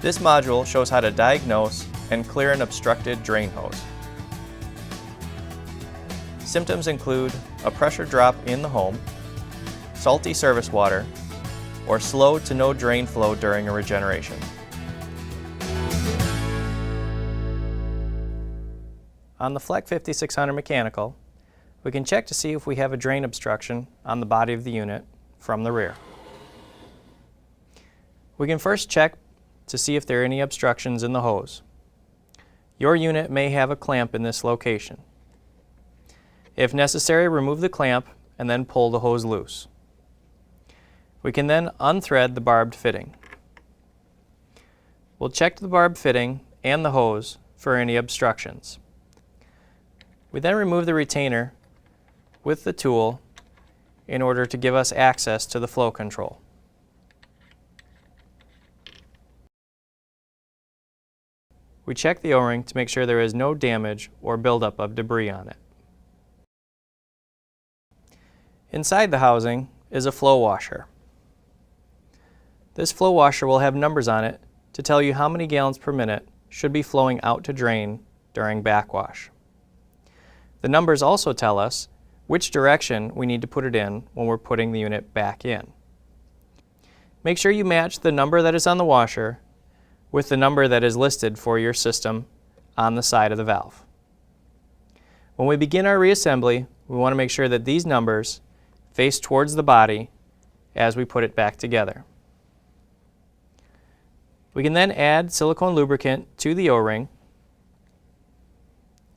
This module shows how to diagnose and clear an obstructed drain hose. Symptoms include a pressure drop in the home, salty service water, or slow to no drain flow during a regeneration. On the Fleck 5600 mechanical, we can check to see if we have a drain obstruction on the body of the unit from the rear. We can first check to see if there are any obstructions in the hose. Your unit may have a clamp in this location. If necessary, remove the clamp and then pull the hose loose. We can then unthread the barbed fitting. We'll check the barbed fitting and the hose for any obstructions. We then remove the retainer with the tool in order to give us access to the flow control. We check the O-ring to make sure there is no damage or buildup of debris on it. Inside the housing is a flow washer. This flow washer will have numbers on it to tell you how many gallons per minute should be flowing out to drain during backwash. The numbers also tell us which direction we need to put it in when we're putting the unit back in. Make sure you match the number that is on the washer with the number that is listed for your system on the side of the valve. When we begin our reassembly, we want to make sure that these numbers face towards the body as we put it back together. We can then add silicone lubricant to the O-ring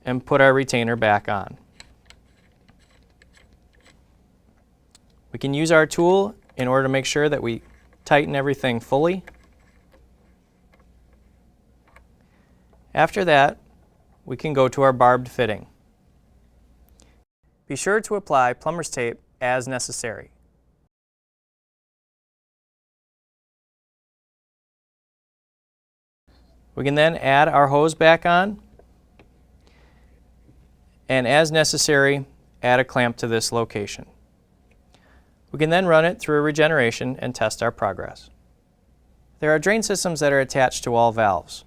and put our retainer back on. We can use our tool in order to make sure that we tighten everything fully. After that, we can go to our barbed fitting. Be sure to apply plumber's tape as necessary. We can then add our hose back on, and as necessary, add a clamp to this location. We can then run it through a regeneration and test our progress. There are drain systems that are attached to all valves.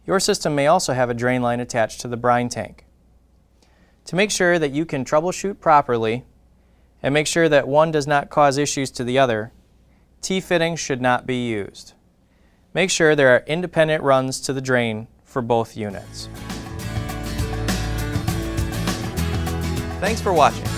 Your system may also have a drain line attached to the brine tank. To make sure that you can troubleshoot properly and make sure that one does not cause issues to the other, T-fittings should not be used. Make sure there are independent runs to the drain for both units. Thanks for watching.